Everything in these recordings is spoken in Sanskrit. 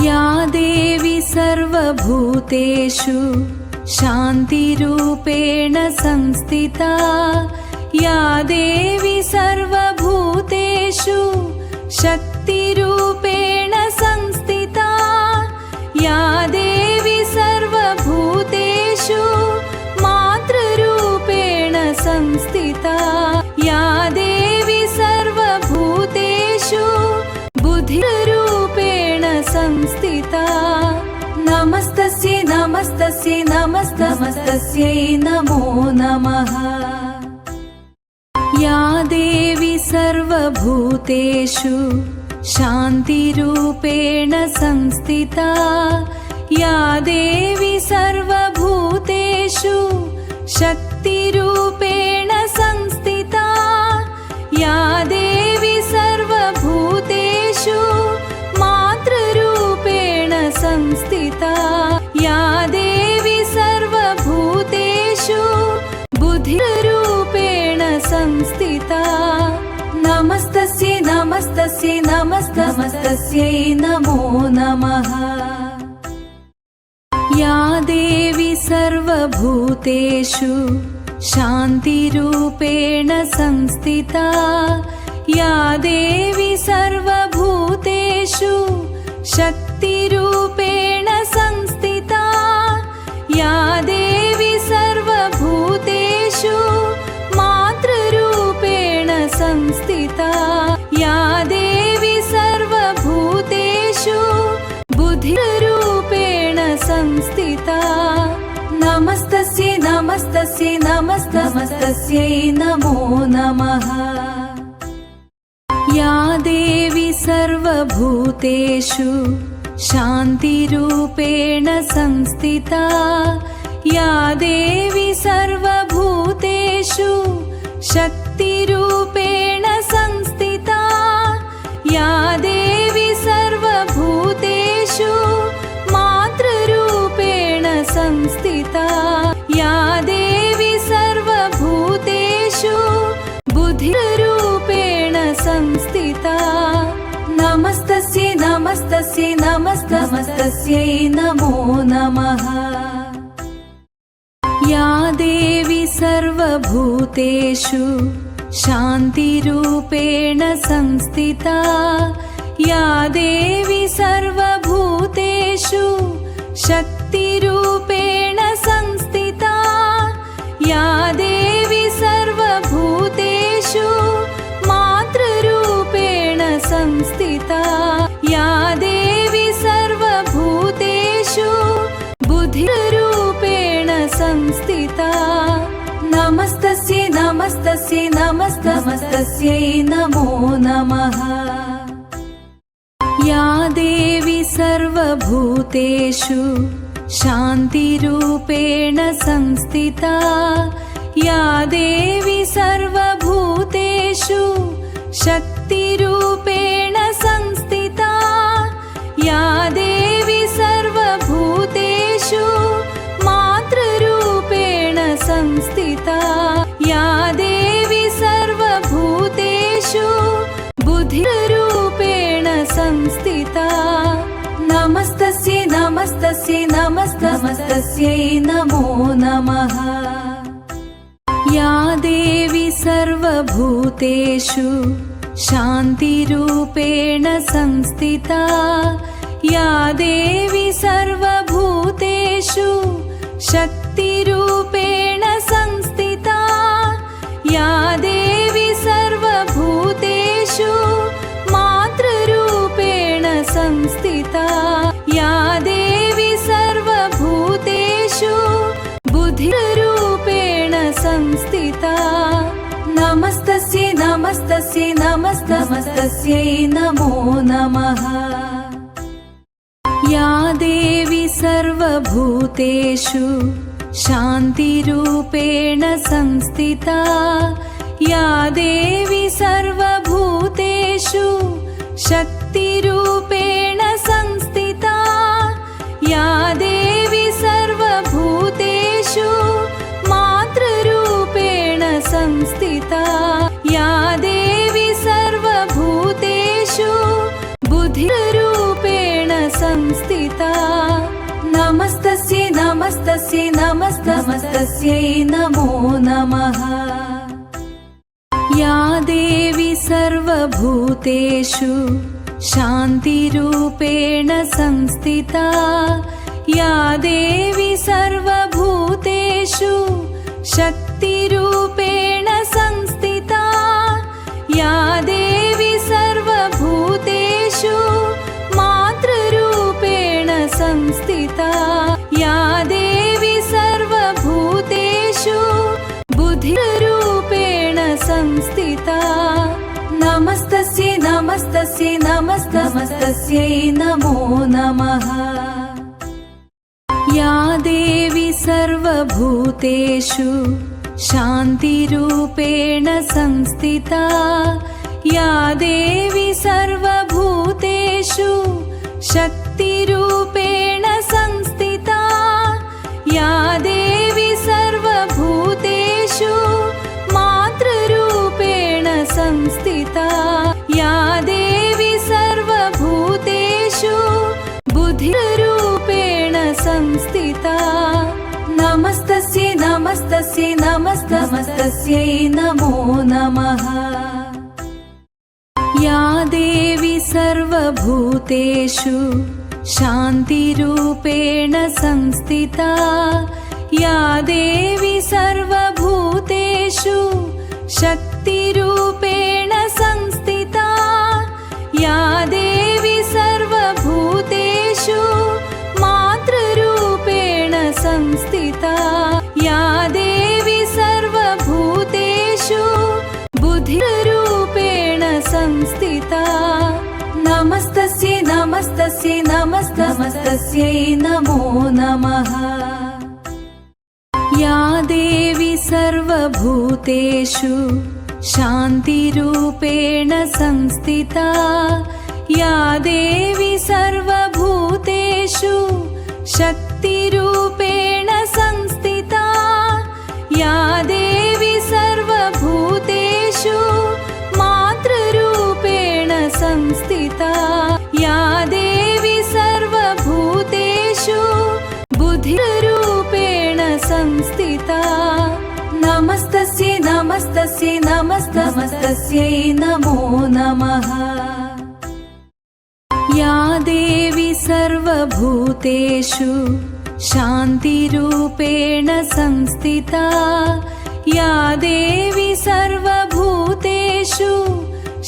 या देवी सर्वभूतेषु शान्तिरूपेण संस्थिता या देवी सर्वभूतेषु शक्तिरूपेण संस्थिता या देवी सर्वभूतेषु मातृरूपेण संस्थिता या देवी सर्वभूतेषु बुद्धिरूपेण संस्थिता नमस्तस्यै नमस्तस्यै नमस्तस्यै नमो नमः या देवी सर्वभूतेषु शान्तिरूपेण संस्थिता या देवी सर्वभूतेषु शक्तिरूपेण संस्थिता या देवी सर्वभूतेषु मातृरूपेण संस्थिता या देवी सर्वभूतेषु बुद्धिरूपेण संस्थिता नमस्तस्यै नमस्तस्यै नमस्तस्यै नमो नमः या देवी सर्वभूतेषु शान्तिरूपेण संस्थिता या देवी सर्वभूतेषु शक्तिरूपेण संस्थिता या देवी सर्वभूतेषु मातृरूपेण संस्थिता या देवी सर्वभूतेषु बुद्धिरूपेण संस्थिता नमस्तस्यै नमस्तस्यै नमस्तस्यै नमो नमः या देवी सर्वभूतेषु शान्तिरूपेण संस्थिता या देवी सर्वभूतेषु शक्तिरूपेण संस्थिता या देवी सर्वभूतेषु मातृरूपेण संस्थिता या देवी सर्वभूतेषु बुद्धिरूपेण संस्थिता नमस्तस्यै नमस्तस्यै नमस्तस्यै नमो नमः या देवी सर्वभूतेषु शान्तिरूपेण संस्थिता या देवी सर्वभूतेषु शक्तिरूपेण संस्थिता या देवी सर्वभूतेषु मातृरूपेण संस्थिता या देवी सर्वभूतेषु बुद्धिरूपेण संस्थिता नमस्तस्यै नमस्तस्यै नमस्तस्यै नमो नमः या देवी सर्वभूतेषु शान्तिरूपेण संस्थिता या देवी सर्वभूतेषु शक्तिरूपेण संस्थिता या देवी सर्वभूतेषु मातृरूपेण संस्थिता या देवी सर्वभूतेषु बुद्धिरूपेण संस्थिता नमस्तस्यै नमस्तस्यै नमस्तस्यै नमो नमः या देवी सर्वभूतेषु शान्तिरूपेण संस्थिता या देवी सर्वभूतेषु शक्तिरूपेण संस्थिता या देवी सर्वभूतेषु मातृरूपेण संस्थिता या देवी सर्वभूतेषु बुद्धिरूपेण संस्थिता नमस्तस्यै नमस्तस्यै नमस्तस्यै नमो नमः या देवी सर्वभूतेषु शान्तिरूपेण संस्थिता या देवी सर्वभूतेषु शक्तिरूपेण संस्थिता या देवी सर्वभूतेषु मातृरूपेण संस्थिता या देवी सर्वभूतेषु बुद्धिरूपेण संस्थिता नमस्तस्यै नमस्तस्यै नमस्तस्यै नमो नमः। या देवी सर्वभूतेषु शान्तिरूपेण संस्थिता या देवी सर्वभूतेषु शक्तिरूपेण संस्थिता या देवी सर्वभूतेषु मातृरूपेण संस्थिता या देवी सर्वभूतेषु बुद्धिरूपेण संस्थिता नमस्तस्यै नमस्तस्यै नमस्तस्यै नमो नमः। या देवी सर्वभूतेषु शान्तिरूपेण संस्थिता या देवी सर्वभूतेषु शक्तिरूपेण संस्थिता या देवी सर्वभूतेषु मातृरूपेण संस्थिता या देवी सर्वभूतेषु बुद्धिरूपेण संस्थिता नमस्तस्यै नमस्तस्यै नमस्तस्यै नमो नमः। या देवी सर्वभूतेषु शान्तिरूपेण संस्थिता या देवी सर्वभूतेषु शक्तिरूपेण संस्थिता या देवी सर्वभूतेषु मातृरूपेण संस्थिता या देवी सर्वभूतेषु बुद्धिरूपेण संस्थिता नमस्तस्यै नमस्तस्यै नमस्तस्यै नमो नमः। या देवी सर्वभूतेषु शान्तिरूपेण संस्थिता या देवी सर्वभूतेषु शक्तिरूपेण संस्थिता या देवी सर्वभूतेषु मातृरूपेण संस्थिता या देवी सर्वभूतेषु बुद्धिरूपेण संस्थिता नमस्तस्यै नमस्तस्यै नमस्तस्यै नमो नमः। या देवी सर्वभूतेषु शान्तिरूपेण संस्थिता या देवी सर्वभूतेषु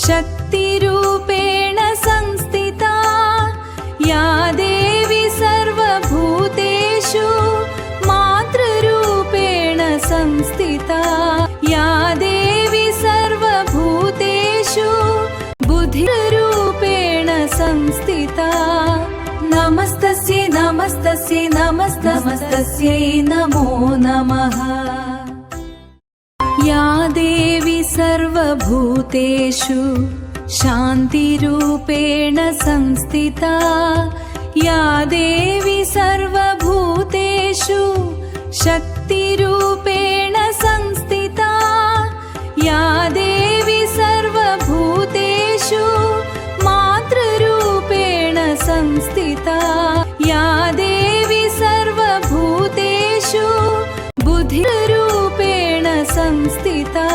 शक्तिरूपेण संस्थिता या देवी सर्वभूतेषु मातृरूपेण संस्थिता या देवी सर्वभूतेषु बुद्धिरूपेण संस्थिता नमस्तस्यै नमस्तस्यै नमस्तस्यै नमो नमः। या देवी सर्वभूतेषु शान्तिरूपेण संस्थिता या देवी सर्वभूतेषु शक्तिरूपेण संस्थिता या देवी सर्वभूतेषु मातृरूपेण संस्थिता या देवी सर्वभूतेषु बुद्धिरूपेण संस्थिता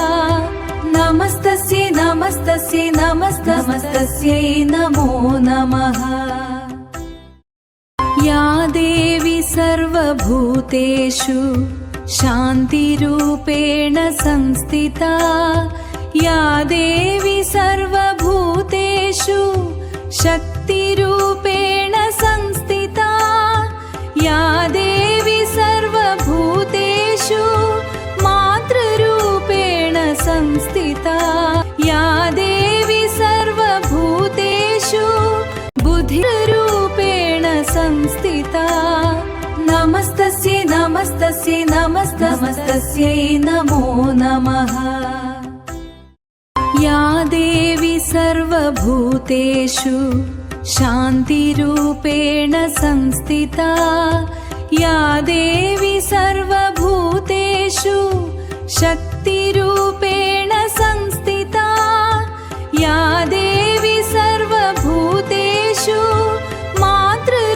नमस्तस्यै नमस्तस्यै नमस्तस्यै नमो नमः। या देवी सर्वभूतेषु शान्तिरूपेण संस्थिता या देवी सर्वभूतेषु शक्तिरूपेण संस्थिता या देवी सर्वभूतेषु मातृरूपेण संस्थिता या देवी सर्वभूतेषु बुद्धिरूपेण संस्थिता नमस्तस्यै नमस्तस्यै नमस्तस्यै नमो नमः। या देवी सर्वभूतेषु शान्तिरूपेण संस्थिता या देवी सर्वभूतेषु शक्तिरूपेण संस्थिता या देवी सर्वभूतेषु मातृ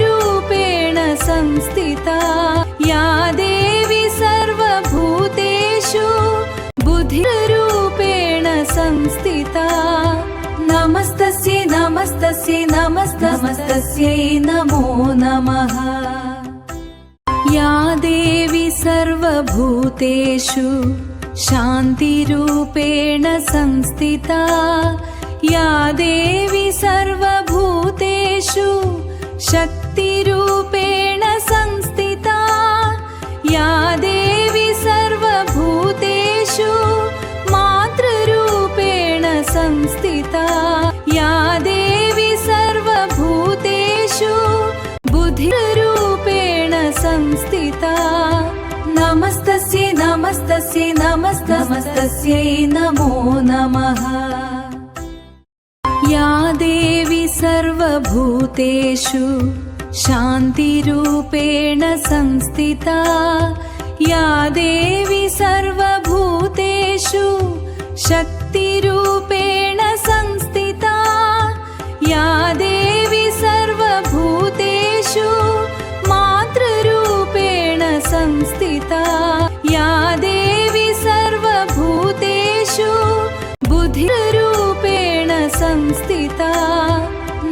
संस्थिता या देवी सर्वभूतेषु बुद्धिरूपेण संस्थिता नमस्तस्यै नमस्तस्यै नमस्तस्यै नमो नमः या देवी सर्वभूतेषु शान्तिरूपेण संस्थिता या देवी सर्वभूतेषु शक्तिरूपेण संस्थिता या देवी सर्वभूतेषु मातृरूपेण संस्थिता या देवी सर्वभूतेषु बुद्धिरूपेण संस्थिता नमस्तस्यै नमस्तस्यै नमस्तस्यै नमो नमः या देवी सर्वभूतेषु शान्तिरूपेण संस्थिता या देवी सर्वभूतेषु शक्तिरूपेण संस्थिता या देवी सर्वभूतेषु मातृरूपेण संस्थिता या देवी सर्वभूतेषु बुद्धिरूपेण संस्थिता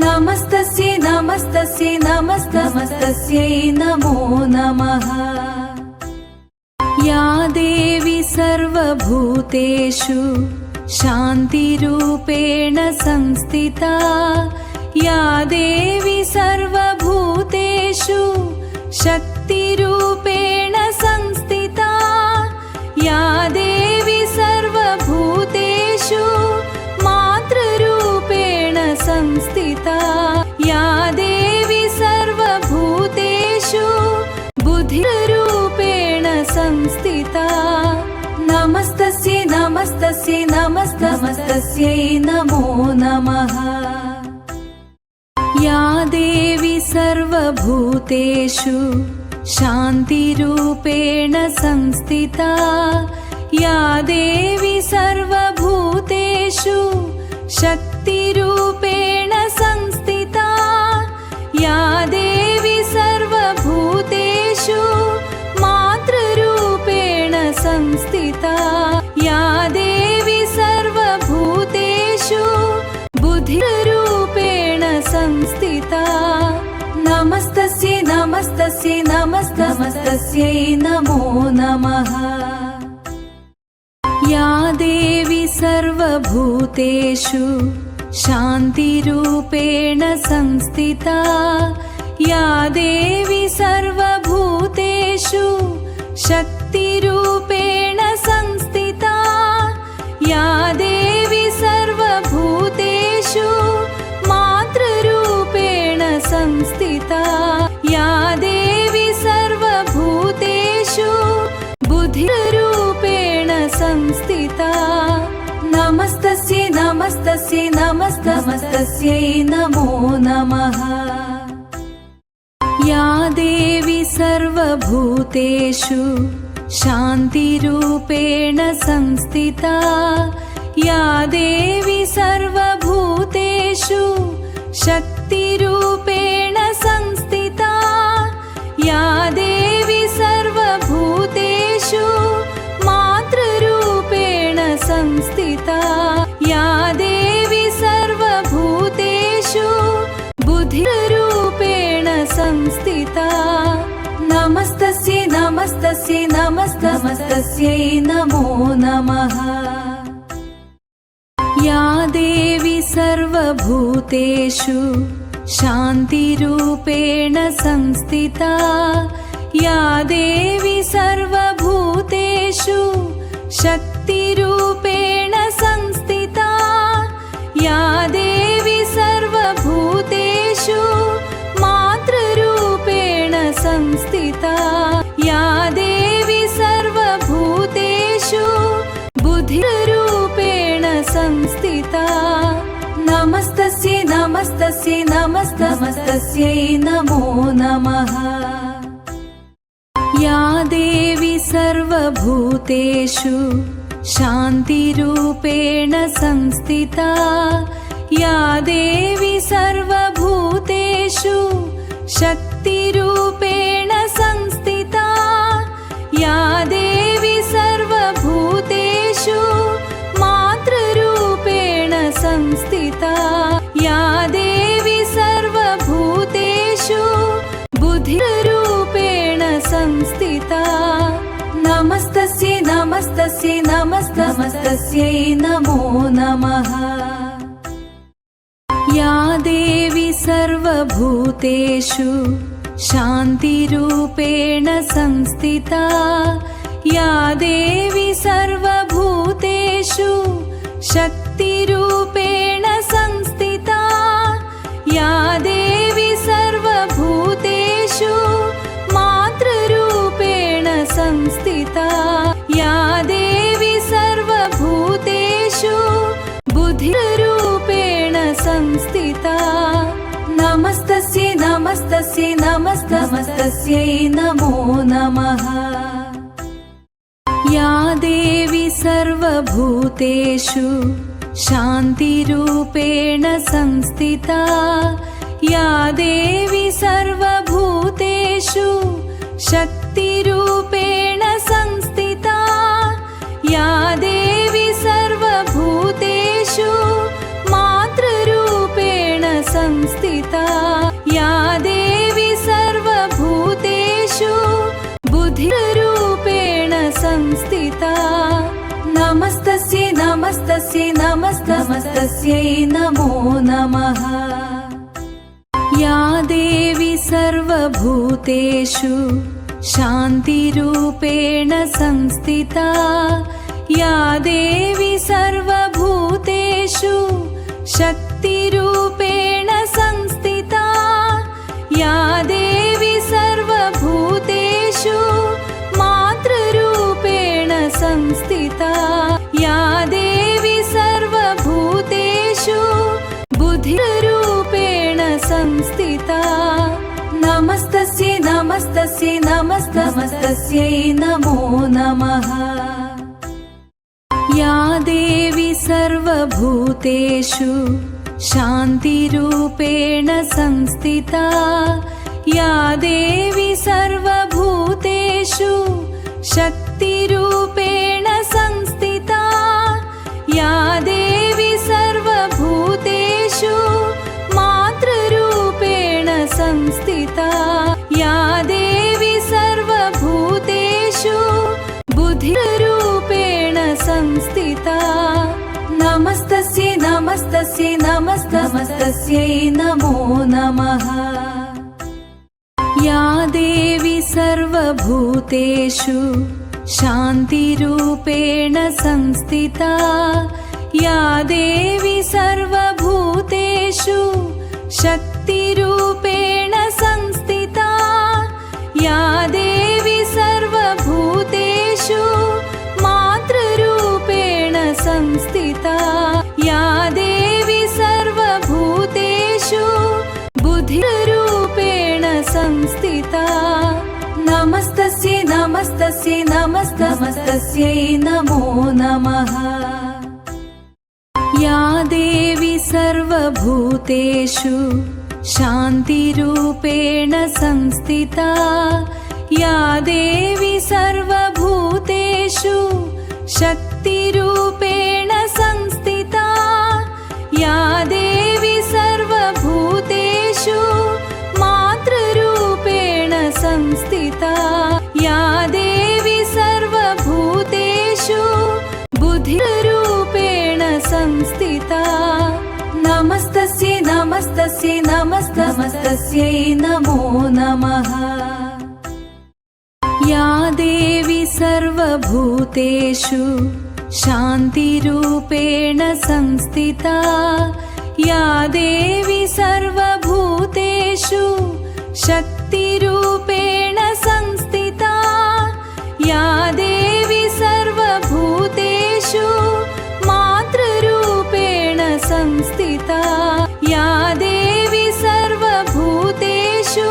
नमस्तस्यै नमस्तस्यै नमस्तस्यै नमो नमः या देवी सर्वभूतेषु शान्तिरूपेण संस्थिता या देवी सर्वभूतेषु शक्तिरूपेण संस्थिता या देवी सर्वभूतेषु मातृरूपेण संस्थिता या देवी सर्वभूतेषु बुद्धिरूपेण संस्थिता नमस्तस्यै नमस्तस्यै नमस्तस्यै नमो नमः या देवी सर्वभूतेषु शान्तिरूपेण संस्थिता या देवी सर्वभूतेषु शक्तिरूपेण संस्थिता या देवी सर्वभूतेषु मातृरूपेण संस्थिता या देवी सर्वभूतेषु बुद्धिरूपेण संस्थिता नमस्तस्यै नमस्तस्यै नमस्तस्यै नमो नमः या देवी सर्वभूतेषु शान्तिरूपेण संस्थिता या देवी सर्वभूतेषु शक्तिरूपेण संस्थिता या देवी सर्वभूतेषु मातृरूपेण संस्थिता या देवी सर्वभूतेषु बुद्धिरूपेण संस्थिता नमस्तस्यै नमस्तस्यै नमस्तस्यै नमो नमः या देवी सर्वभूतेषु शान्तिरूपेण संस्थिता या देवी सर्वभूतेषु शक्तिरूपेण संस्थिता या देवी सर्वभूतेषु मातृरूपेण संस्थिता या देवी सर्वभूतेषु बुद्धिरूपेण संस्थिता नमस्तस्यै नमस्तस्यै नमस्तस्यै नमो नमः या देवी सर्वभूतेषु शान्तिरूपेण संस्थिता या देवी सर्वभूतेषु शक्तिरूपेण संस्थिता या देवी सर्वभूतेषु मातृरूपेण संस्थिता या देवी सर्वभूतेषु बुद्धिरूपेण संस्थिता नमस्तस्यै नमस्तस्यै नमस्तस्यै नमो नमः या देवी सर्वभूतेषु शान्तिरूपेण संस्थिता या देवी सर्वभूतेषु शक्तिरूपेण संस्थिता या देवी सर्वभूतेषु मातृरूपेण संस्थिता या देवी सर्वभूतेषु बुद्धिरूपेण संस्थिता नमस्तस्यै नमस्तस्यै नमस्तस्यै नमो नमः या देवी सर्वभूतेषु शान्तिरूपेण संस्थिता या देवी सर्वभूतेषु शक्तिरूपेण संस्थिता या देवी सर्वभूतेषु मातृरूपेण संस्थिता या देवी सर्वभूतेषु बुद्धिरूपेण संस्थिता नमस्तस्यै नमस्तस्यै नमस्तस्यै नमो नमः या देवी सर्वभूतेषु शान्तिरूपेण संस्थिता या देवी सर्वभूतेषु शक्तिरूपेण संस्थिता या देवी सर्वभूतेषु मातृरूपेण संस्थिता या देवी सर्वभूतेषु बुद्धिरूपेण संस्थिता नमस्तस्यै नमस्तस्यै नमस्तस्यै नमो नमः या देवी सर्वभूतेषु शान्तिरूपेण संस्थिता या देवी सर्वभूतेषु शक्तिरूपेण संस्थिता या देवी सर्वभूतेषु मातृरूपेण संस्थिता या देवी सर्वभूतेषु बुद्धिरूपेण संस्थिता नमस्तस्यै नमस्तस्यै नमस्तस्यै नमो नमः या देवी सर्वभूतेषु शान्तिरूपेण संस्थिता या देवी सर्वभूतेषु शक्तिरूपेण संस्थिता या देवी सर्वभूतेषु मातृरूपेण संस्थिता या देवी सर्वभूतेषु बुद्धिरूपेण संस्थिता नमस्तस्यै नमस्तस्यै नमस्तस्यै नमो नमः या देवी सर्वभूतेषु शान्तिरूपेण संस्थिता या देवी सर्वभूतेषु शक्तिरूपेण संस्थिता या देवी सर्वभूतेषु मातृरूपेण संस्थिता या देवी सर्वभूतेषु बुद्धिरूपेण संस्थिता नमस्तस्यै नमस्तस्यै नमस्तस्यै नमो नमः या देवी सर्वभूतेषु शान्तिरूपेण संस्थिता या देवी सर्वभूतेषु शक्तिरूपेण संस्थिता या देवी सर्वभूतेषु मातृरूपेण संस्थिता या देवी सर्वभूतेषु बुद्धिरूपेण संस्थिता नमस्तस्यै नमस्तस्यै नमस्तस्यै नमो नमः या देवी सर्वभूतेषु शान्तिरूपेण संस्थिता या देवी सर्वभूतेषु शक्तिरूपेण संस्थिता या देवी सर्वभूतेषु मातृरूपेण संस्थिता या देवी सर्वभूतेषु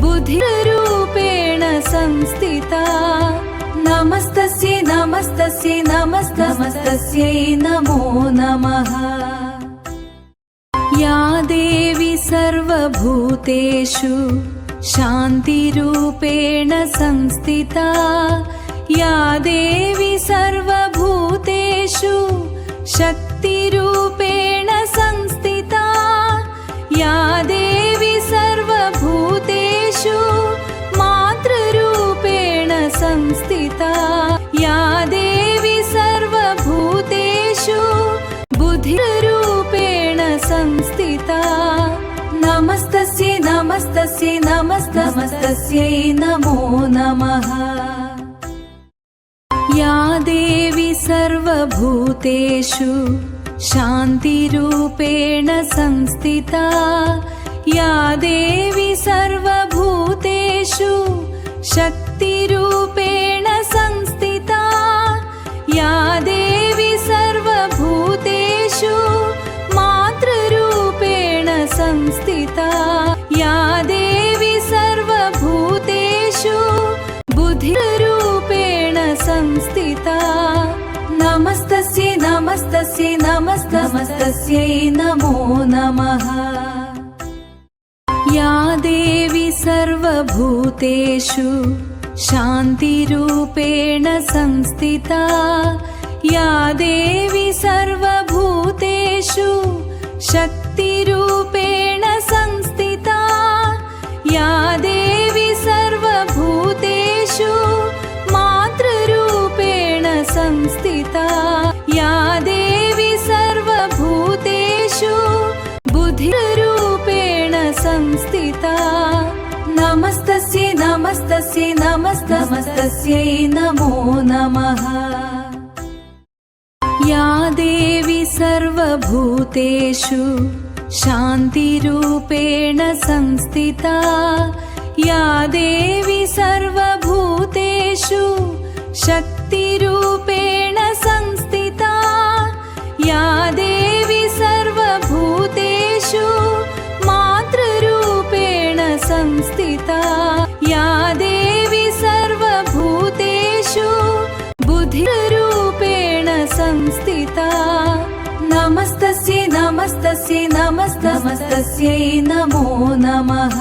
बुद्धिरूपेण संस्थिता नमस्तस्यै नमस्तस्यै नमस्तस्यै नमो नमः या देवी सर्व सर्वभूतेषु शान्तिरूपेण संस्थिता या देवी सर्वभूतेषु शक्तिरूपेण संस्थिता या देवी सर्वभूतेषु मातृरूपेण संस्थिता या देवी सर्वभूतेषु बुद्धिरूपेण संस्थिता नमस्तस्यै नमस्तस्यै नमस्तस्यै नमो नमः या देवी सर्वभूतेषु शान्तिरूपेण संस्थिता या देवी सर्वभूतेषु शक्तिरूपेण संस्थिता या देवी सर्वभूतेषु मातृरूपेण संस्थिता या देवी सर्वभूतेषु बुद्धिरूपेण संस्थिता नमस्तस्यै नमस्तस्यै नमस्तस्यै नमो नमः या देवी सर्वभूतेषु शान्तिरूपेण संस्थिता या देवी सर्वभूतेषु शक्तिरूपेण संस्थिता या देवी सर्वभूतेषु मातृरूपेण संस्थिता या देवी सर्वभूतेषु बुद्धिरूपेण संस्थिता नमस्तस्यै नमस्तस्यै नमस्तस्यै नमो नमः या देवी सर्वभूतेषु शान्तिरूपेण संस्थिता या देवी सर्वभूतेषु शक्तिरूपेण संस्थिता या देवी सर्वभूतेषु मातृरूपेण संस्थिता या देवी सर्वभूतेषु बुद्धिरूपेण संस्थिता नमस्तस्यै नमस्तस्यै नमस्तस्यै नमो नमः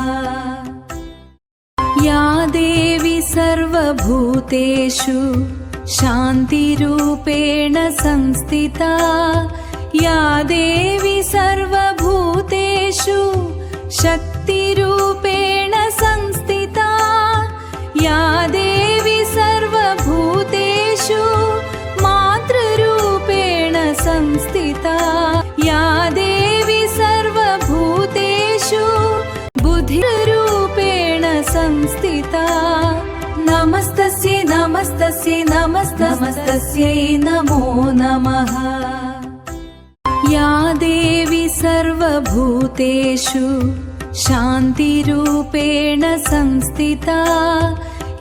या देवी सर्वभूतेषु शान्तिरूपेण संस्थिता या देवी सर्वभूतेषु शक्तिरूपेण संस्थिता या देवी सर्वभूतेषु मातृरूपेण संस्थिता या देवी सर्वभूतेषु बुद्धिरूपेण संस्थिता नमस्तस्यै नमस्तस्यै नमस्तस्यै नमो नमः या देवी सर्वभूतेषु शान्तिरूपेण संस्थिता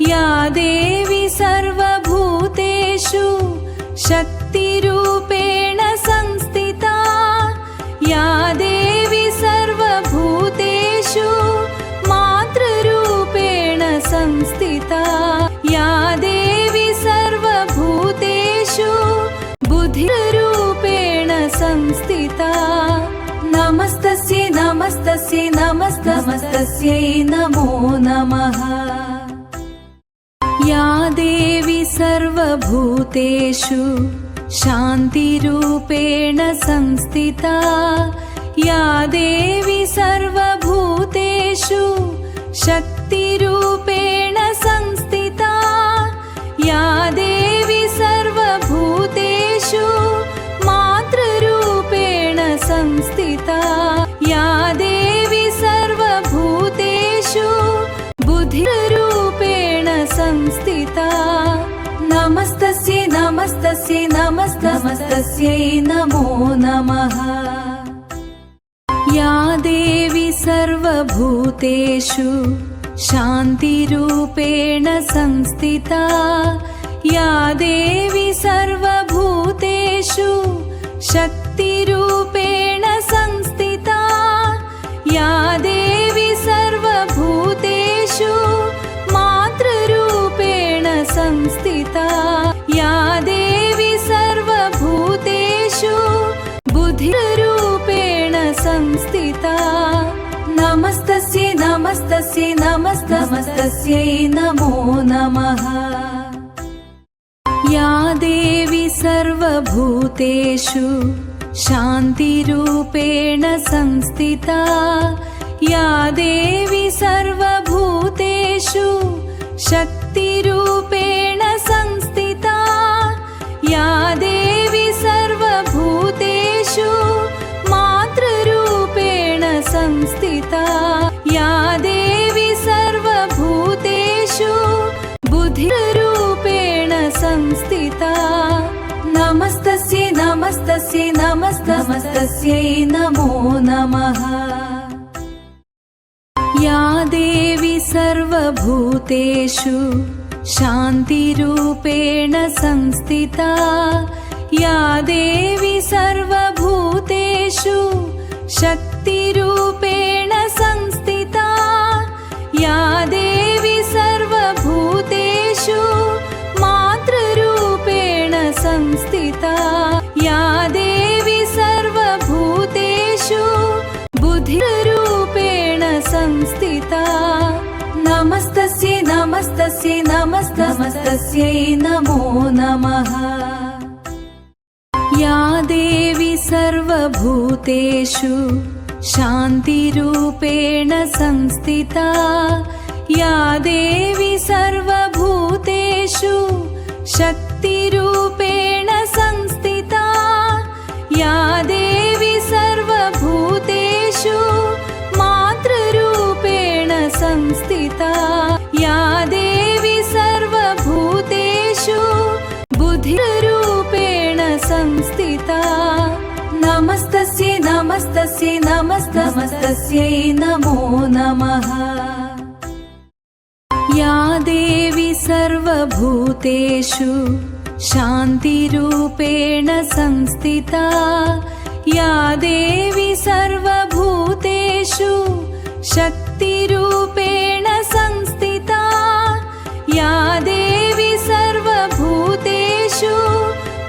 या देवी सर्वभूतेषु शक्तिरूपेण संस्थिता या देवी सर्वभूतेषु मातृरूपेण संस्थिता या देवी सर्वभूतेषु बुद्धिरूपेण संस्थिता नमस्तस्यै नमस्तस्यै नमस्तस्यै नमो नमः या देवी सर्वभूतेषु शान्तिरूपेण संस्थिता या देवी सर्वभूतेषु शक्तिरूपेण संस्थिता या देवी सर्वभूतेषु मातृरूपेण संस्थिता या देवी सर्वभूतेषु बुद्धिरूपेण संस्थिता नमस्तस्यै नमस्तस्यै नमस्तस्यै नमो नमः या देवी सर्वभूतेषु शान्तिरूपेण संस्थिता या देवी सर्वभूतेषु शक्तिरूपेण संस्थिता या देवी सर्वभूतेषु मातृरूपेण संस्थिता या देवी सर्वभूतेषु बुद्धिरूपेण संस्थिता नमस्तस्यै नमो नमः। या देवी सर्वभूतेषु शान्तिरूपेण संस्थिता, या देवी सर्वभूतेषु शक्तिरूपेण संस्थिता, या देवी सर्वभूतेषु मातृरूपेण संस्थिता, या देवी सर्वभूतेषु बुद्धिरूपेण संस्थिता। नमस्तस्यै नमस्तस्यै नमस्तस्यै नमो नमः। या देवी सर्वभूतेषु शान्तिरूपेण संस्थिता, या देवी सर्वभूतेषु शक्तिरूपेण संस्थिता, या देवी सर्वभूतेषु मातृरूपेण संस्थिता, या देवी सर्वभूतेषु बुद्धिरूपेण संस्थिता। नमस्तस्यै नमस्तस्यै नमस्तस्यै नमो नमः। या देवी सर्वभूतेषु शान्तिरूपेण संस्थिता, या देवी सर्वभूतेषु शक्तिरूपेण संस्थिता, या देवी सर्वभूतेषु मातृरूपेण संस्थिता, या देवी सर्वभूतेषु बुद्धिरूपेण संस्थिता। नमस्तस्यै नमस्तस्यै नमस्तस्यै नमो नमः। या देवी सर्वभूतेषु शान्तिरूपेण संस्थिता, या देवी सर्वभूतेषु शक्तिरूपेण संस्थिता, या देवी सर्वभूतेषु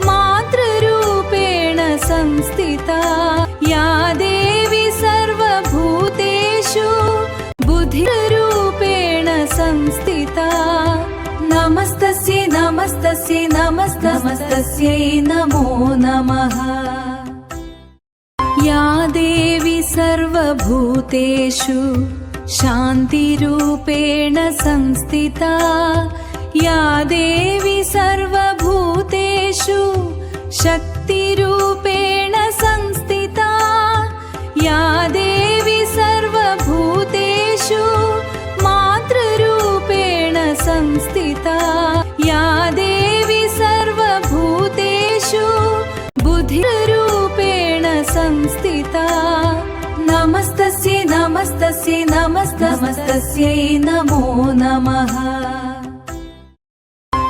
मातृरूपेण संस्थिता, या देवी सर्वभूतेषु बुद्धिरूपेण संस्थिता। नमस्तस्यै नमस्तस्यै नमस्तस्यै नमो नमः। या देवी सर्वभूतेषु शान्तिरूपेण संस्थिता, या देवी सर्वभूतेषु शक्तिरूपेण संस्थिता, या देवी सर्वभूतेषु मातृरूपेण संस्थिता, या देवी सर्वभूतेषु बुद्धिरूपेण संस्थिता। नमस्तस्यै नमस्तस्यै नमस्तस्यै नमो नमः।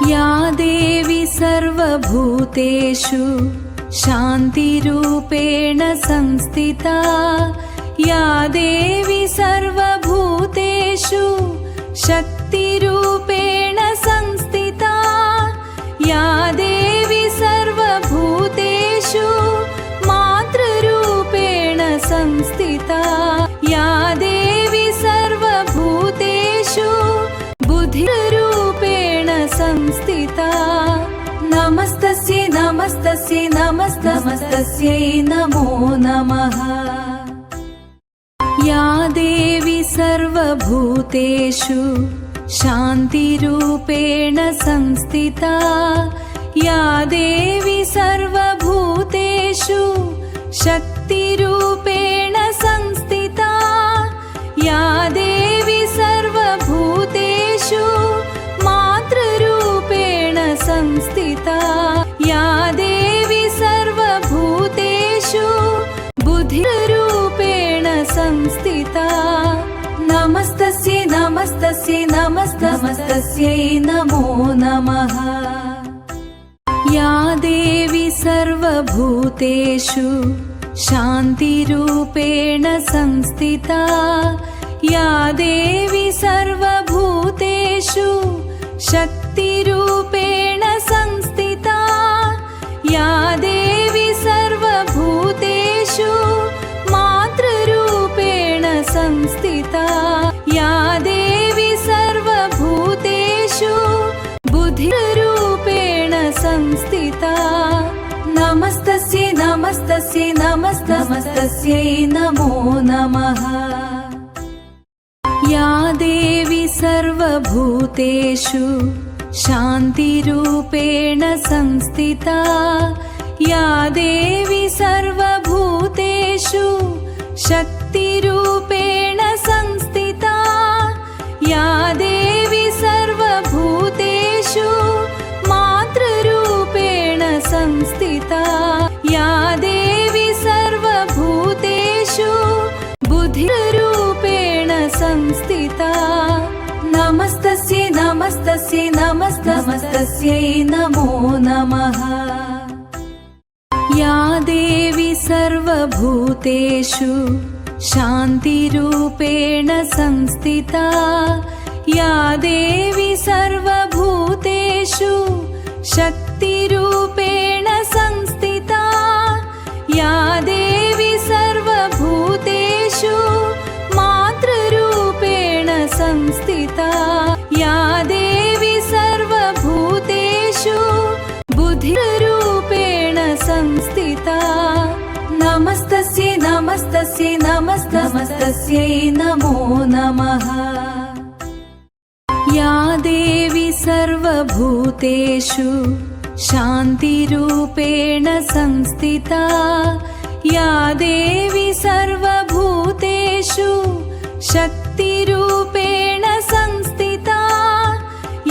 या देवी सर्वभूतेषु शान्तिरूपेण संस्थिता, या देवी सर्वभूतेषु शक्तिरूपेण संस्थिता, या देवी सर्वभूतेषु मातृरूपेण संस्थिता, या देवी सर्वभूतेषु बुद्धिरूपेण संस्थिता। नमस्तस्यै नमस्तस्यै नमस्तस्यै नमो नमः। या देवी सर्वभूतेषु शान्तिरूपेण संस्थिता, या देवी सर्वभूतेषु शक्तिरूपेण संस्थिता, या देवी सर्वभूतेषु मातृरूपेण संस्थिता, या देवी सर्वभूतेषु बुद्धिरूपेण संस्थिता। नमस्तस्यै नमस्तस्यै नमस्तस्यै नमो नमः। या देवी सर्वभूतेषु शान्तिरूपेण संस्थिता, या देवी सर्वभूतेषु शक्तिरूपेण संस्थिता, या देवी सर्वभूतेषु मातृरूपेण संस्थिता, या देवी नमस्तस्यै नमस्तस्यै नमस्तस्यै नमो नमः। या देवी सर्वभूतेषु शान्तिरूपेण संस्थिता या देवी सर्वभूतेषु शक्तिरूपेण संस्थिता या देवी सर्वभूतेषु मातृरूपेण संस्थिता या देवी सर्वभूतेषु बुद्धिरूपेण संस्थिता नमस्तस्यै नमस्तस्यै नमस्तस्यै नमो नमः। या देवी सर्वभूतेषु शान्तिरूपेण संस्थिता या देवी सर्वभूतेषु शक्तिरूपेण संस्थिता या देवी सर्वभूतेषु मातृरूपेण संस्थिता या देवी सर्वभूतेषु बुद्धिरूपेण संस्थिता नमस्तस्यै नमस्तस्यै नमस्तस्यै नमो नमः। या देवी सर्वभूतेषु शान्तिरूपेण संस्थिता या देवी सर्वभूतेषु शक्तिरूपेण संस्थिता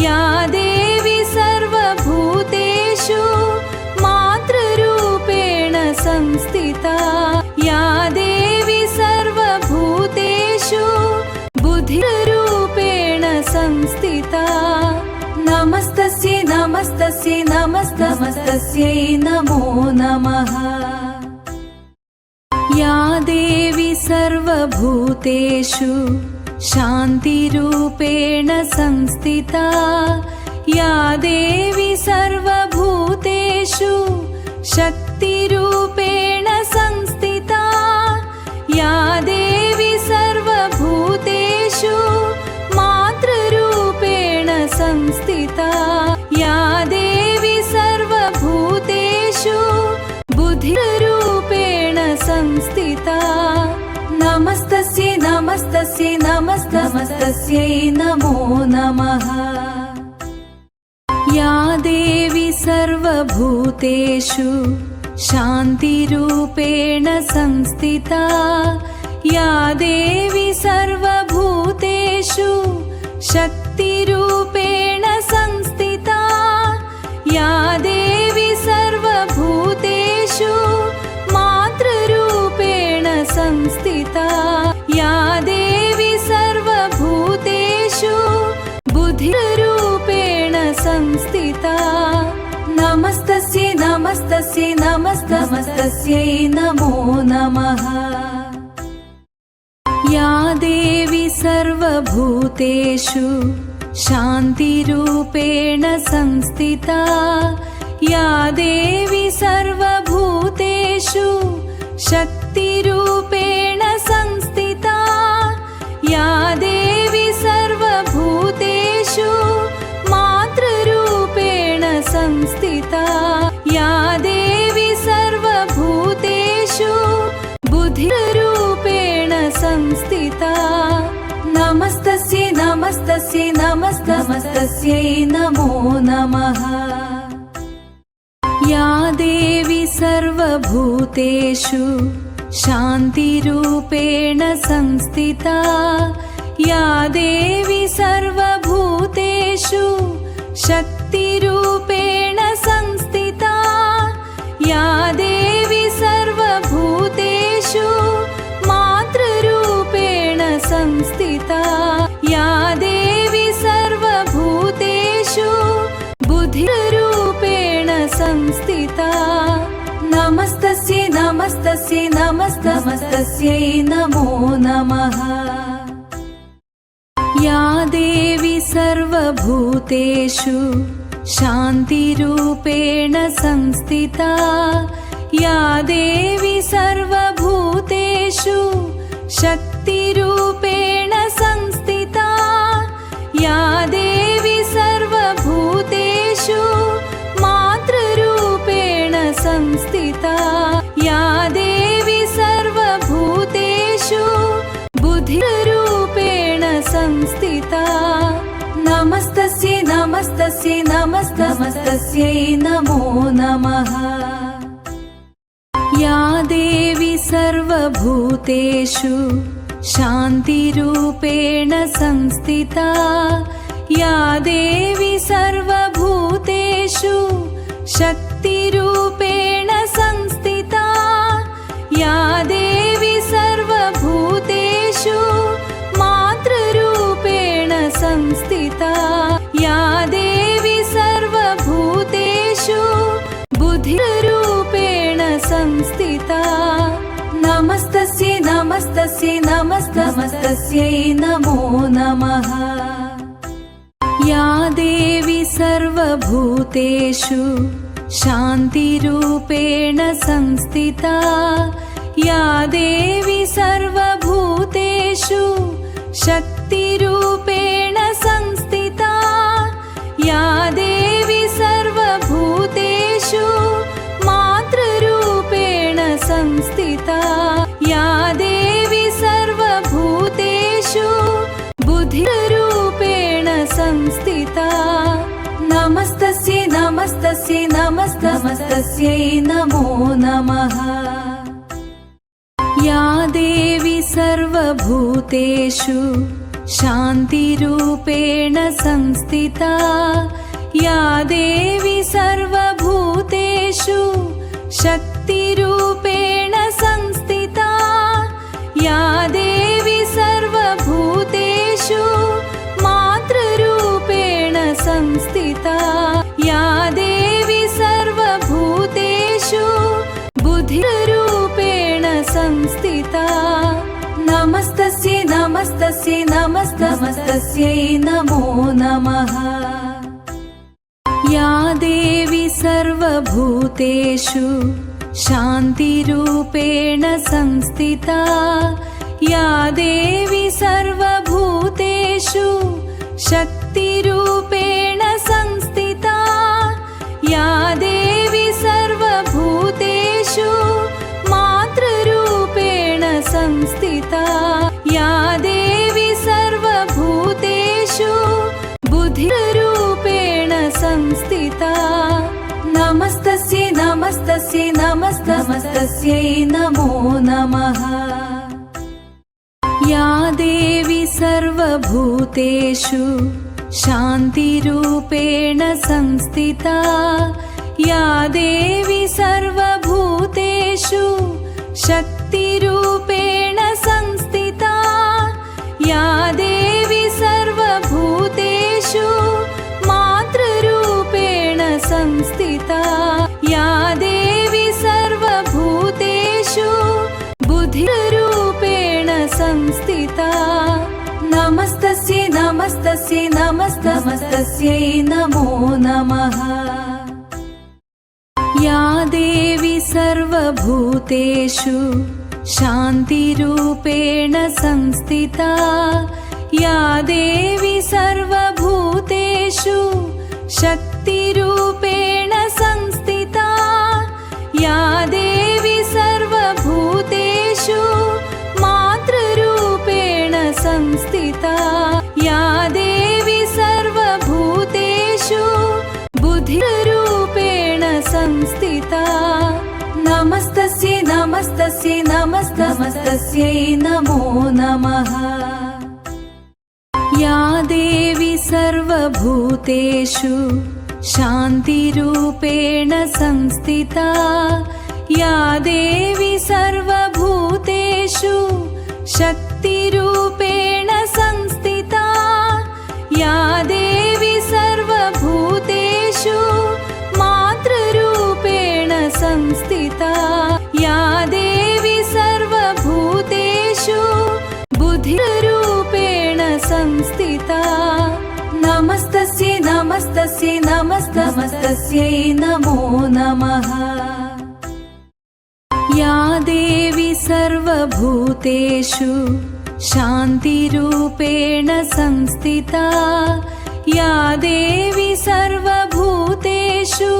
या देवी सर्वभूतेषु मातृरूपेण संस्थिता या देवी सर्वभूतेषु बुद्धिरूपेण संस्थिता नमस्तस्यै नमस्तस्यै नमस्तस्यै नमो नमः। या देवी सर्वभूतेषु शान्तिरूपेण संस्थिता या देवी सर्वभूतेषु शक्तिरूपेण संस्थिता या देवी सर्वभूतेषु मातृरूपेण संस्थिता या देवी सर्वभूतेषु बुद्धिरूपेण संस्थिता नमस्तस्यै नमस्तस्यै नमस्तस्यै नमो नमः। या देवी सर्वभूतेषु शान्तिरूपेण संस्थिता या देवी सर्वभूतेषु शक्तिरूपेण संस्थिता या देवी सर्वभूतेषु मातृरूपेण संस्थिता या देवी सर्वभूतेषु बुद्धिरूपेण संस्थिता नमस्तस्यै नमस्तस्यै नमस्तस्यै नमो नमः। या देवी सर्वभूतेषु शान्तिरूपेण संस्थिता या देवी सर्वभूतेषु शक्तिरूपेण संस्थिता या देवी सर्वभूतेषु मातृरूपेण संस्थिता या देवी सर्वभूतेषु बुद्धिरूपेण संस्थिता नमस्तस्यै नमस्तस्यै नमस्तस्यै नमो नमः। या देवी सर्वभूतेषु शान्तिरूपेण संस्थिता या देवी सर्वभूतेषु शक्तिरूपेण संस्थिता या देवी सर्वभूतेषु मातृरूपेण संस्थिता या देवी सर्वभूतेषु बुद्धिरूपेण संस्थिता नमस्तस्यै नमस्तस्यै नमस्तस्यै नमो नमः। या देवी सर्वभूतेषु शान्तिरूपेण संस्थिता या देवी सर्वभूतेषु शक्तिरूपेण संस्थिता या देवी सर्वभूतेषु मातृरूपेण संस्थिता संस्थिता नमस्तस्यै नमस्तस्यै नमस्तस्यै नमो नमः या देवी सर्वभूतेषु शान्तिरूपेण संस्थिता या देवी सर्वभूतेषु शक्तिरूपेण संस्थिता या देवी सर्वभूतेषु मातृरूपेण संस्थिता या देवी सर्वभूतेषु बुद्धिरूपेण संस्थिता नमस्तस्यै नमस्तस्यै नमस्तस्यै नमो नमः या देवी सर्वभूतेषु शान्तिरूपेण संस्थिता या देवी सर्वभूतेषु शक्तिरूपेण संस्थिता या देवी सर्वभूतेषु मातृरूपेण संस्थिता या देवी सर्वभूतेषु बुद्धिरूपेण संस्थिता नमस्तस्यै नमस्तस्यै नमस्तस्यै नमो नमः या देवी सर्वभूतेषु शान्तिरूपेण संस्थिता या देवी सर्वभूतेषु शक्तिरूपेण संस्थिता या देवी सर्वभूतेषु मातृरूपेण संस्थिता या देवी सर्वभूतेषु बुद्धिरूपेण संस्थिता नमस्तस्यै नमस्तस्यै नमस्तस्यै नमो नमः या देवी सर्वभूतेषु शान्तिरूपेण संस्थिता या देवी सर्वभूतेषु शक्तिरूपेण संस्थिता या देवी सर्वभूतेषु मातृरूपेण संस्थिता या देवी सर्वभूतेषु बुद्धिरूपेण संस्थिता नमस्तस्यै नमस्तस्यै नमस्तस्यै नमो नमः या देवी सर्वभूतेषु शान्तिरूपेण संस्थिता या देवी सर्वभूतेषु शक्तिरूपेण संस्थिता या देवी सर्वभूतेषु मातृरूपेण संस्थिता या देवी सर्वभूतेषु बुद्धिरूपेण संस्थिता नमस्तस्यै नमस्तस्यै नमस्तस्यै नमो नमः या देवी सर्वभूतेषु शान्तिरूपेण संस्थिता या देवी सर्वभूतेषु शक्तिरूपेण संस्थिता या देवी सर्वभूतेषु मातृरूपेण संस्थिता या देवी सर्वभूतेषु बुद्धिरूपेण संस्थिता नमस्तस्यै नमस्तस्यै नमस्तस्यै नमो नमः या देवी सर्वभूतेषु शान्तिरूपेण संस्थिता या देवी सर्वभूतेषु शक्तिरूपेण संस्थिता या देवी सर्वभूतेषु मातृरूपेण संस्थिता या देवी सर्वभूतेषु बुद्धिरूपेण संस्थिता नमस्तस्यै नमस्तस्यै नमस्तस्यै नमो नमः या देवी सर्वभूतेषु शान्तिरूपेण संस्थिता या देवी सर्वभूतेषु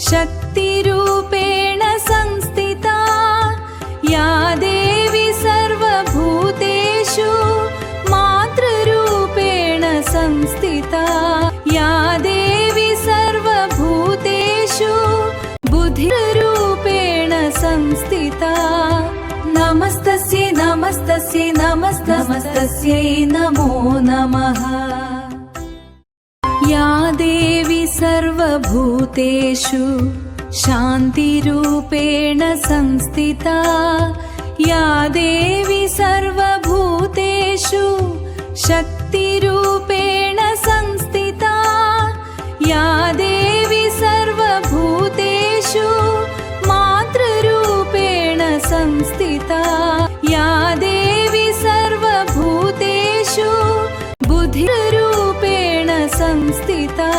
शक्तिरूपेण संस्थिता या देवी सर्वभूतेषु मातृरूपेण संस्थिता या देवी सर्वभूतेषु बुद्धिरूपेण संस्थिता नमस्तस्यै नमस्तस्यै नमस्तस्यै नमो नमः या देवी सर्वभूतेषु शान्तिरूपेण संस्थिता या देवी सर्वभूतेषु शक्तिरूपेण संस्थिता या देवी सर्वभूतेषु मातृरूपेण संस्थिता या देवी सर्वभूतेषु बुद्धिरूपेण संस्थिता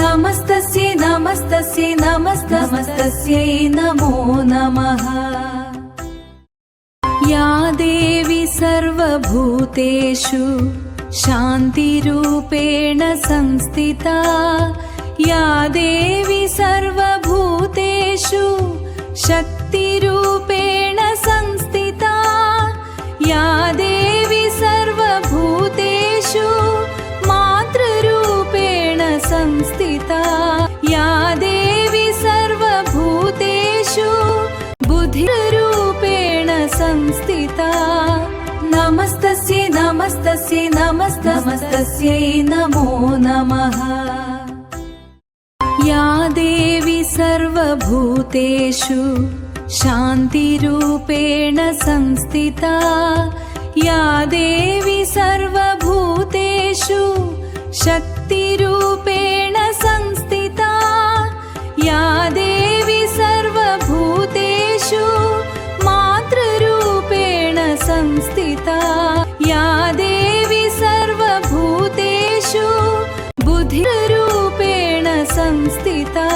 नमस्तस्यै नमस्तस्यै नमस्तस्यै नमो नमः या देवी सर्वभूतेषु शान्तिरूपेण संस्थिता या देवी सर्वभूतेषु शक्तिरूपेण संस्थिता या देवी सर्वभूतेषु मातृरूपेण संस्थिता या देवी सर्वभूतेषु बुद्धिरूपेण संस्थिता नमस्तस्यै नमस्तस्यै नमस्तस्यै नमो नमः या देवी सर्वभूतेषु शान्तिरूपेण संस्थिता या देवी सर्वभूतेषु शक्तिरूपेण संस्थिता या देवी सर्वभूतेषु मातृरूपेण संस्थिता या देवी सर्वभूतेषु बुद्धिरूपेण संस्थिता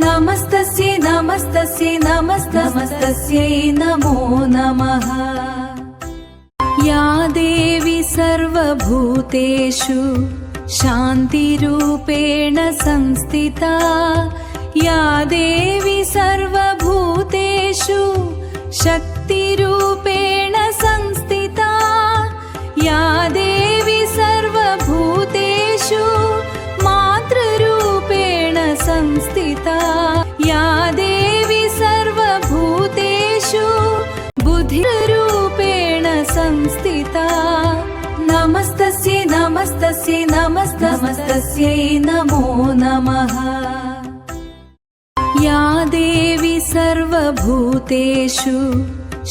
नमस्तस्यै नमस्तस्यै नमस्तस्यै नमो नमः या देवी सर्वभूतेषु शान्तिरूपेण संस्थिता या देवी सर्वभूतेषु शक्तिरूपेण संस्थिता या देवी सर्वभूतेषु मातृरूपेण संस्थिता या देवी सर्वभूतेषु बुद्धिरूपेण संस्थिता नमस्तस्यै नमस्तस्यै नमस्तस्यै नमो नमः या देवी सर्वभूतेषु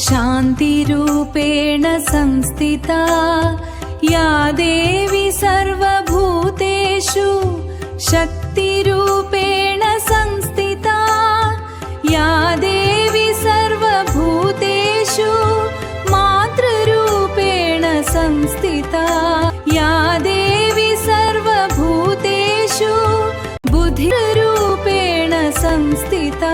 शान्तिरूपेण संस्थिता या देवी सर्वभूतेषु शक्तिरूपेण संस्थिता या देवी सर्वभूतेषु मातृरूपेण संस्थिता या देवी सर्वभूतेषु बुद्धिरूपेण संस्थिता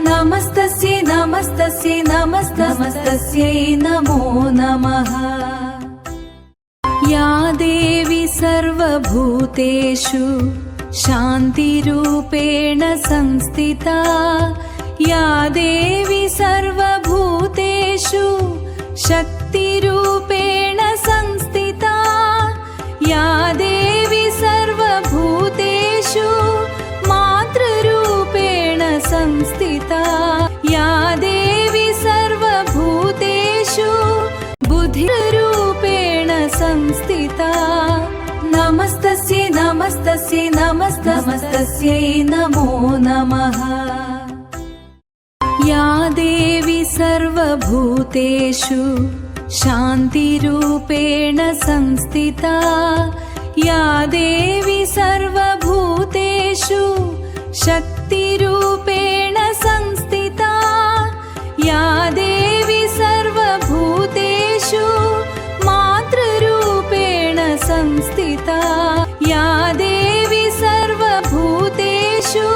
नमस्तस्यै नमस्तस्यै नमस्तस्यै नमो नमः या देवी सर्वभूतेषु शान्तिरूपेण संस्थिता या देवी सर्वभूतेषु शक्तिरूपेण संस्थिता या देवी सर्वभूतेषु मातृरूपेण संस्थिता या देवी सर्वभूतेषु बुद्धिरूपेण संस्थिता नमस्तस्यै नमस्तस्यै नमस्तस्यै नमो नमः या देवी सर्वभूतेषु शान्तिरूपेण संस्थिता या देवी सर्वभूतेषु शक्तिरूपेण संस्थिता या देवी सर्वभूतेषु मातृरूपेण संस्थिता या देवी सर्वभूतेषु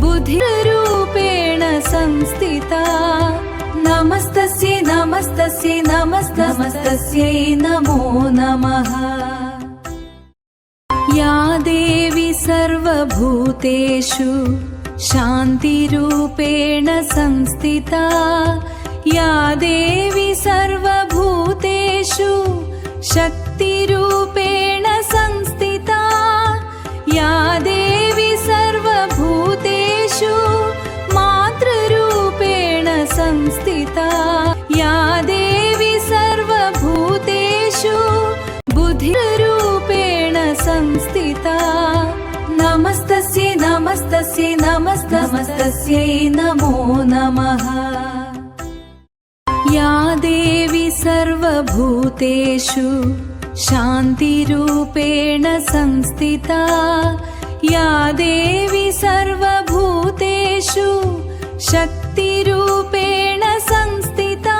बुद्धिरूपेण संस्थिता नमस्तस्यै नमस्तस्यै नमस्तस्यै नमो नमः या देवी सर्वभूतेषु शान्तिरूपेण संस्थिता या देवी सर्वभूतेषु शक्तिरूपेण नमस्तस्यै नमस्तस्यै नमो नमः। या देवी सर्वभूतेषु शान्तिरूपेण संस्थिता, या देवी सर्वभूतेषु शक्तिरूपेण संस्थिता,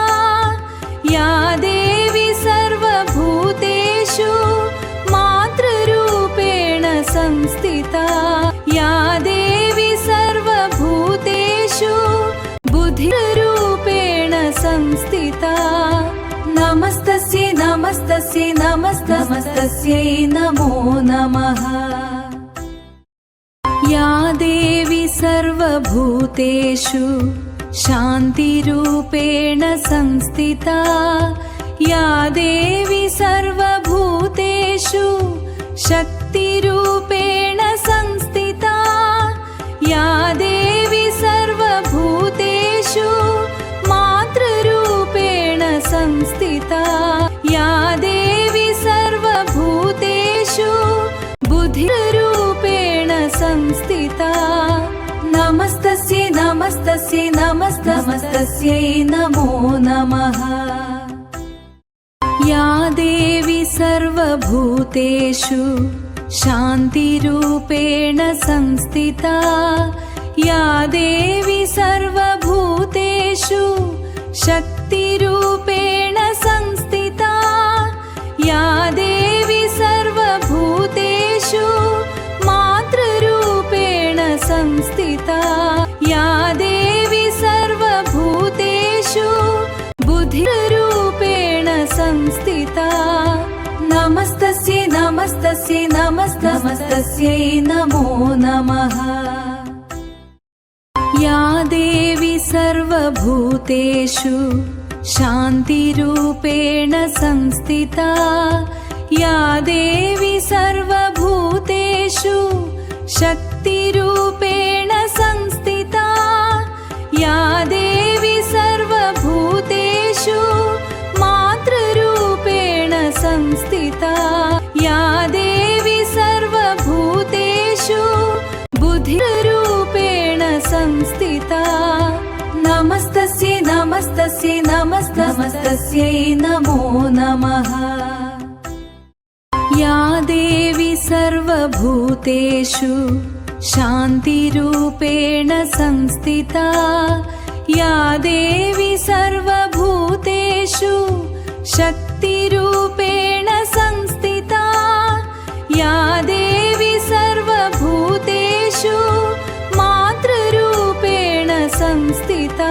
या देवी सर्वभूतेषु मातृरूपेण संस्थिता, या देवी सर्वभूतेषु बुद्धिरूपेण संस्थिता, नमस्तस्यै नमस्तस्यै नमो नमः। या देवी सर्वभूतेषु शान्तिरूपेण संस्थिता, या देवी सर्वभूतेषु शक्तिरूपेण संस्थिता, या देवी सर्वभूतेषु मातृरूपेण संस्थिता, या देवी सर्वभूतेषु बुद्धिरूपेण संस्थिता, नमस्तस्यै नमो नमः। या देवी सर्वभूतेषु शान्तिरूपेण संस्थिता, या देवी सर्वभूतेषु शक्तिरूपेण संस्थिता, या देवी सर्वभूतेषु मातृरूपेण संस्थिता, या देवी सर्वभूतेषु बुद्धिरूपेण संस्थिता, नमस्तस्यै नमो नमः। या देवी सर्वभूतेषु शान्तिरूपेण संस्थिता, या देवी सर्वभूतेषु शक्तिरूपेण संस्थिता, या देवी सर्वभूतेषु मातृरूपेण संस्थिता, या देवी सर्वभूतेषु बुद्धिरूपेण संस्थिता, नमस्तस्यै नमो नमः। या देवी सर्वभूतेषु शान्तिरूपेण संस्थिता, या देवी सर्वभूतेषु शक्तिरूपेण संस्थिता, या देवी सर्वभूतेषु मातृरूपेण संस्थिता,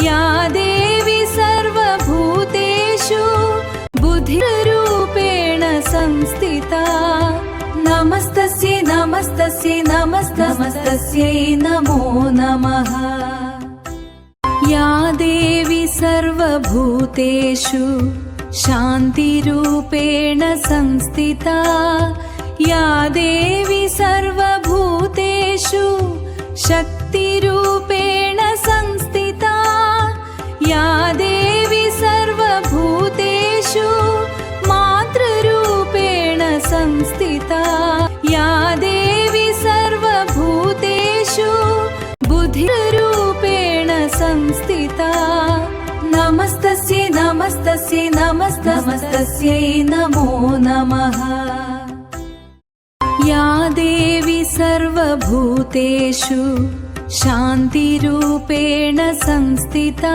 या देवी सर्वभूतेषु बुद्धिरूपेण संस्थिता, नमस्तस्यै नमो नमः। या देवी सर्वभूतेषु शान्तिरूपेण संस्थिता, या देवी सर्वभूतेषु शक्तिरूपेण संस्थिता, या देवी सर्वभूतेषु मातृरूपेण संस्थिता, या देवी सर्वभूतेषु बुद्धिरूपेण संस्थिता, नमस्तस्यै नमो नमः। या देवी सर्वभूतेषु शान्तिरूपेण संस्थिता,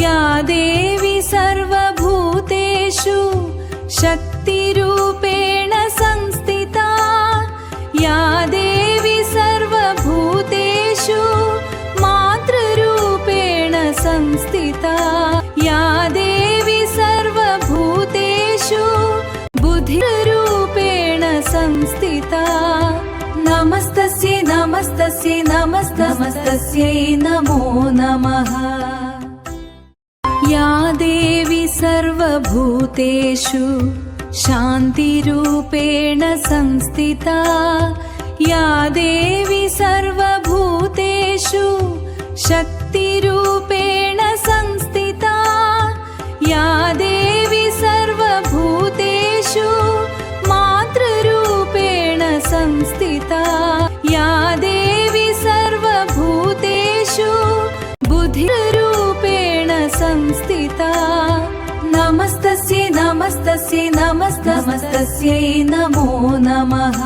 या देवी सर्वभूतेषु शक्तिरूपेण संस्थिता, या देवी सर्वभूतेषु मातृरूपेण संस्थिता, या देवी सर्वभूतेषु बुद्धिरूपेण संस्थिता, नमस्तस्यै नमो नमः। या देवी सर्वभूतेषु शान्तिरूपेण संस्थिता, या देवी सर्वभूतेषु शक्तिरूपेण संस्थिता, या देवी सर्वभूतेषु मातृरूपेण संस्थिता, या देवी नमस्तस्यै नमस्तस्यै नमो नमः।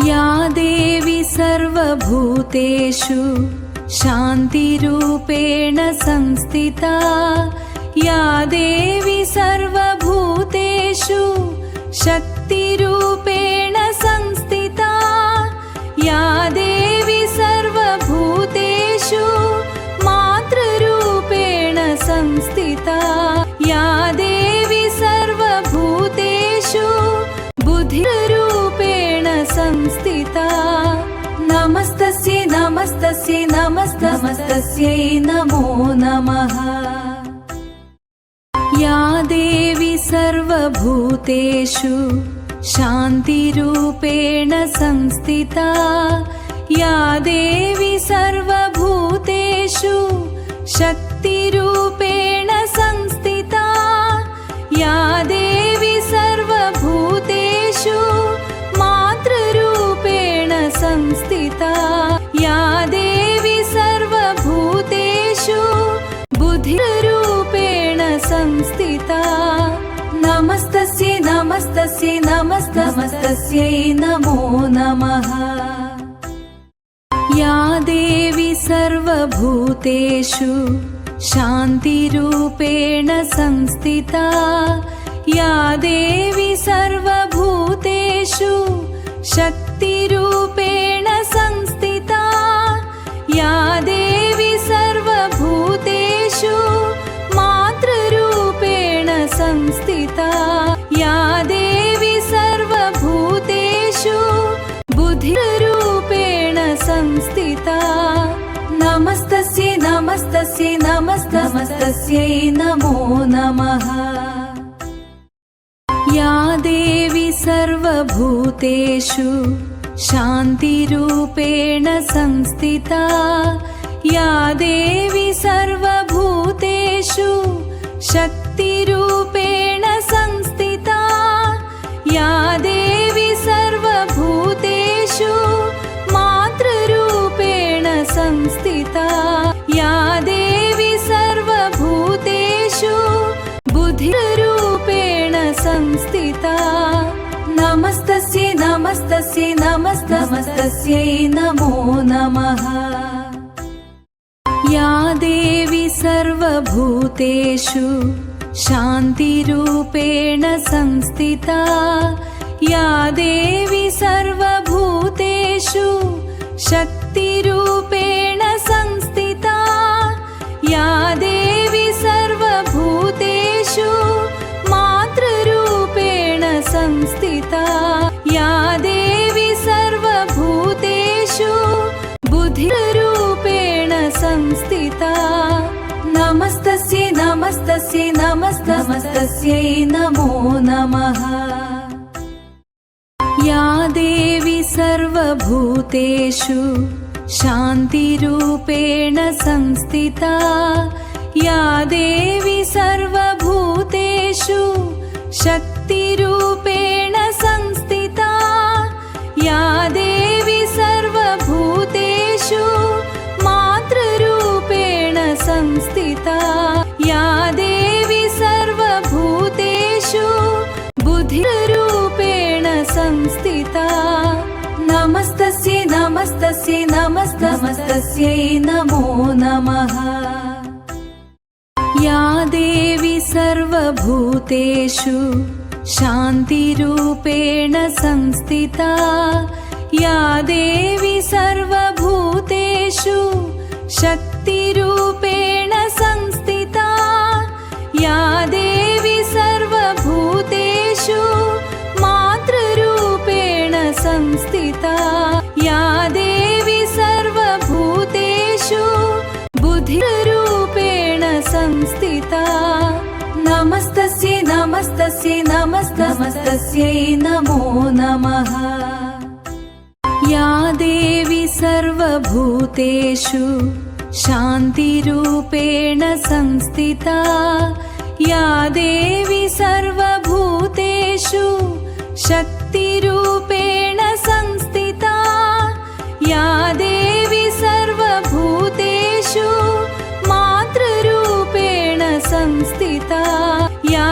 या देवी सर्वभूतेषु शान्तिरूपेण संस्थिता या देवी सर्वभूतेषु शक्तिरूपेण संस्थिता या देवी सर्वभूतेषु मातृरूपेण संस्थिता या देवी सर्वभूतेषु बुद्धिरूपेण संस्थिता नमस्तस्यै नमस्तस्यै नमो नमः। या देवी सर्वभूतेषु शान्तिरूपेण संस्थिता या देवी सर्वभूतेषु शक्तिरूपेण संस्थिता या देवी सर्वभूतेषु मातृरूपेण संस्थिता या देवी सर्वभूतेषु बुद्धिरूपेण संस्थिता नमस्तस्यै नमो नमः। या देवी सर्वभूतेषु शान्तिरूपेण संस्थिता या देवी सर्वभूतेषु शक्तिरूपेण संस्थिता या देवी सर्वभूतेषु मातृरूपेण संस्थिता या देवी सर्वभूतेषु बुद्धिरूपेण संस्थिता नमस्तस्यै नमो नमः। या देवी सर्वभूतेषु शान्तिरूपेण संस्थिता या देवी सर्वभूतेषु शक्तिरूपेण संस्थिता या देवी सर्वभूतेषु मातृरूपेण संस्थिता या देवी सर्वभूतेषु बुद्धिरूपेण संस्थिता नमस्तस्यै नमो नमः। या देवी सर्वभूतेषु शान्तिरूपेण संस्थिता या देवी सर्वभूतेषु शक्तिरूपेण संस्थिता या देवी सर्वभूतेषु मातृरूपेण संस्थिता या देवी सर्वभूतेषु बुद्धिरूपेण संस्थिता नमस्तस्यै नमो नमः। या देवी सर्वभूतेषु शान्तिरूपेण संस्थिता या देवी सर्वभूतेषु शक्तिरूपेण संस्थिता या देवी सर्वभूतेषु मातृरूपेण संस्थिता या देवी सर्वभूतेषु बुद्धिरूपेण संस्थिता नमस्तस्यै नमो नमः। या देवी सर्वभूतेषु शान्तिरूपेण संस्थिता या देवी सर्वभूतेषु शक्तिरूपेण संस्थिता या देवी सर्वभूतेषु मातृरूपेण संस्थिता या देवी सर्वभूतेषु बुद्धिरूपेण संस्थिता नमस्तस्यै नमो नमः। या देवी सर्वभूतेषु शान्तिरूपेण संस्थिता या देवी सर्वभूतेषु शक्तिरूपेण संस्थिता या देवी सर्वभूतेषु मातृरूपेण संस्थिता या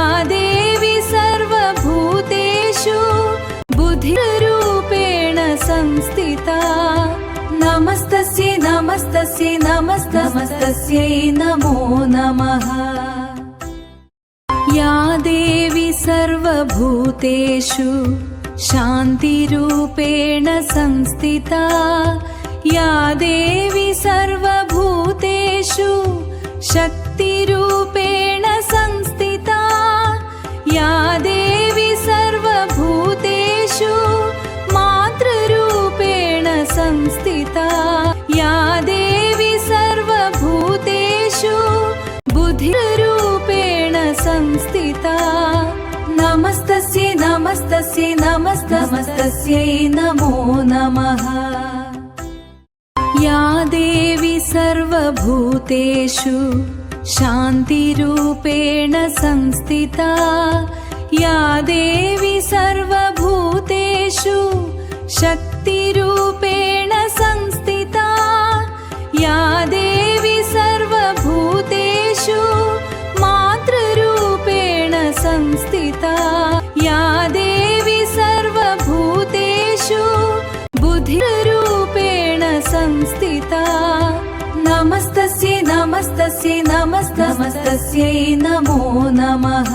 नमस्तस्यै नमो नमः। या देवी सर्वभूतेषु शान्तिरूपेण संस्थिता, या देवी सर्वभूतेषु शक्तिरूपेण संस्थिता, या देवी सर्वभूतेषु मातृरूपेण संस्थिता, या देवी सर्वभूतेषु बुद्धिरूपेण संस्थिता। नमस्तस्यै नमो नमः। या देवी सर्वभूतेषु शान्तिरूपेण संस्थिता, या देवी सर्वभूतेषु शक्तिरूपेण संस्थिता, या देवी सर्वभूतेषु मातृरूपेण संस्थिता, या देवी सर्वभूतेषु बुद्धिरूपेण संस्थिता। नमस्तस्यै नमो नमः।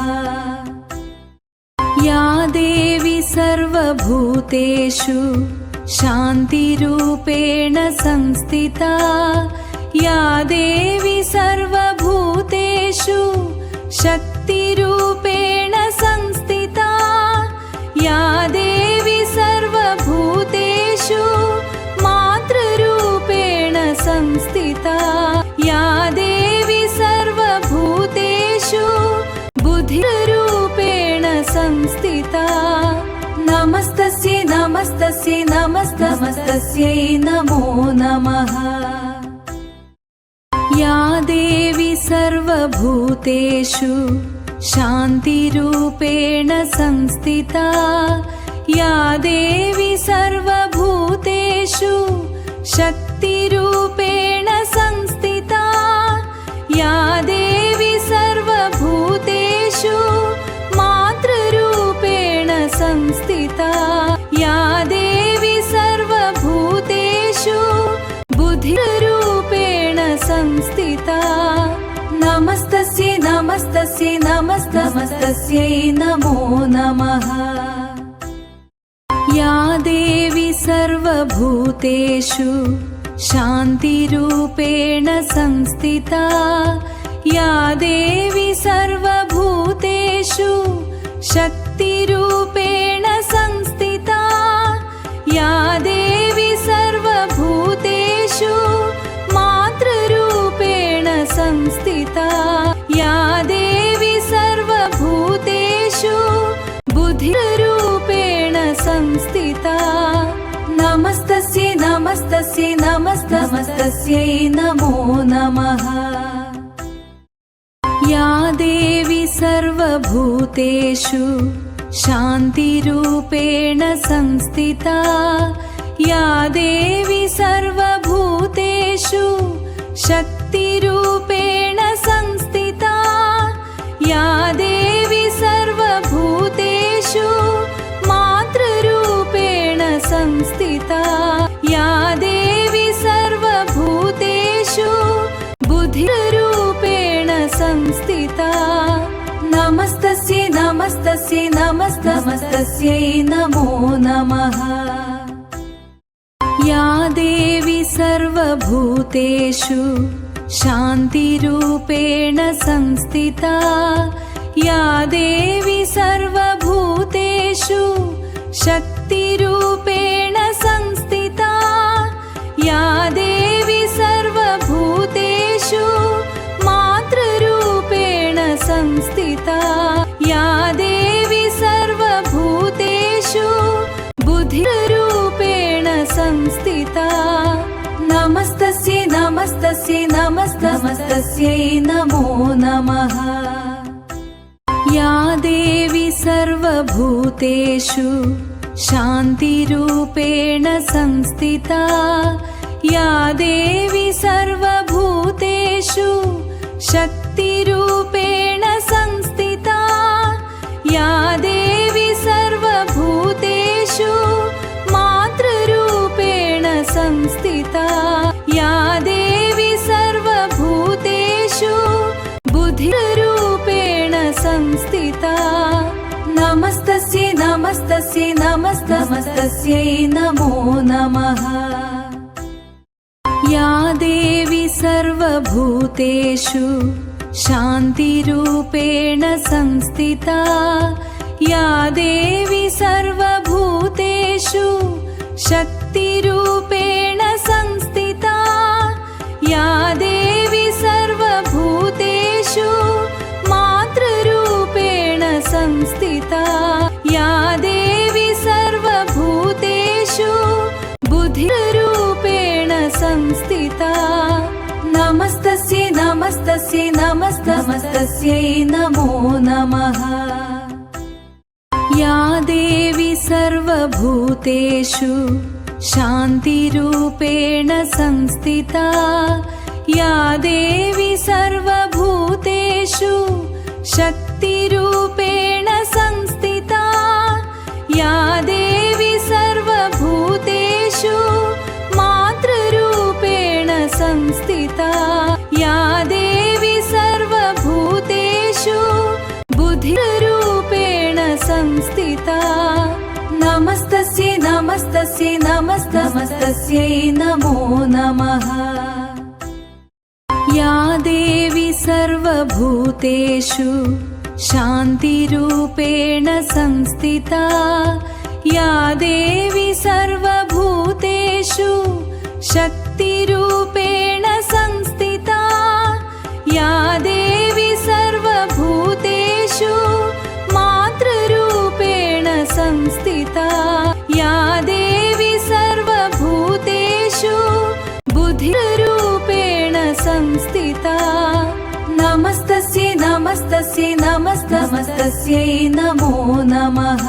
या देवी सर्वभूतेषु शान्तिरूपेण संस्थिता, या देवी सर्वभूतेषु शक्तिरूपेण संस्थिता, या देवी सर्वभूतेषु मातृरूपेण संस्थिता, या देवी सर्वभूतेषु बुद्धिरूपेण संस्थिता। नमस्तस्यै नमो नमः। या देवी सर्वभूतेषु शान्तिरूपेण संस्थिता, या देवी सर्वभूतेषु शक्तिरूपेण संस्थिता, या देवी सर्वभूतेषु मातृरूपेण संस्थिता, या देवी सर्वभूतेषु बुद्धिरूपेण संस्थिता। नमस्तस्यै नमो नमः। या देवी सर्वभूतेषु शान्तिरूपेण संस्थिता, या देवी सर्वभूतेषु शक्तिरूपेण संस्थिता, या देवी सर्वभूतेषु मातृरूपेण संस्थिता, या देवी सर्वभूतेषु बुद्धिरूपेण संस्थिता। नमस्तस्यै नमो नमः। या देवी सर्वभूतेषु शान्तिरूपेण संस्थिता, या देवी सर्वभूतेषु शक्तिरूपेण संस्थिता, या देवी सर्वभूतेषु मातृरूपेण संस्थिता, या देवी सर्वभूतेषु बुद्धिरूपेण संस्थिता। नमस्तस्यै नमो नमः। या देवी सर्वभूतेषु शान्तिरूपेण संस्थिता, या देवी सर्वभूतेषु शक्तिरूपेण संस्थिता, या देवी सर्वभूतेषु मातृरूपेण संस्थिता, या देवी सर्वभूतेषु बुद्धिरूपेण संस्थिता। नमस्तस्यै नमो नमः। या देवी सर्वभूतेषु शान्तिरूपेण संस्थिता, या देवी सर्वभूतेषु शक्तिरूपेण संस्थिता, या देवी सर्वभूतेषु मातृरूपेण संस्थिता, या देवी नमस्तस्यै नमस्तस्यै नमो नमः। या देवी सर्वभूतेषु शान्तिरूपेण संस्थिता या देवी सर्वभूतेषु शक्तिरूपेण संस्थिता या देवी सर्वभूतेषु मातृरूपेण संस्थिता या देवी सर्वभूतेषु बुद्धिरूपेण संस्थिता नमस्तस्यै नमस्तस्यै नमो नमः। या देवी सर्वभूतेषु शान्तिरूपेण संस्थिता या देवी सर्वभूतेषु शक्तिरूपेण संस्थिता या देवी सर्वभूतेषु मातृरूपेण संस्थिता या देवी सर्वभूतेषु बुद्धिरूपेण संस्थिता नमस्तस्यै नमो नमः। या देवी सर्वभूतेषु शान्तिरूपेण संस्थिता या देवी सर्वभूतेषु शक्तिरूपेण संस्थिता या देवी सर्वभूतेषु मातृरूपेण संस्थिता या देवी सर्वभूतेषु बुद्धिरूपेण संस्थिता नमस्तस्यै नमो नमः।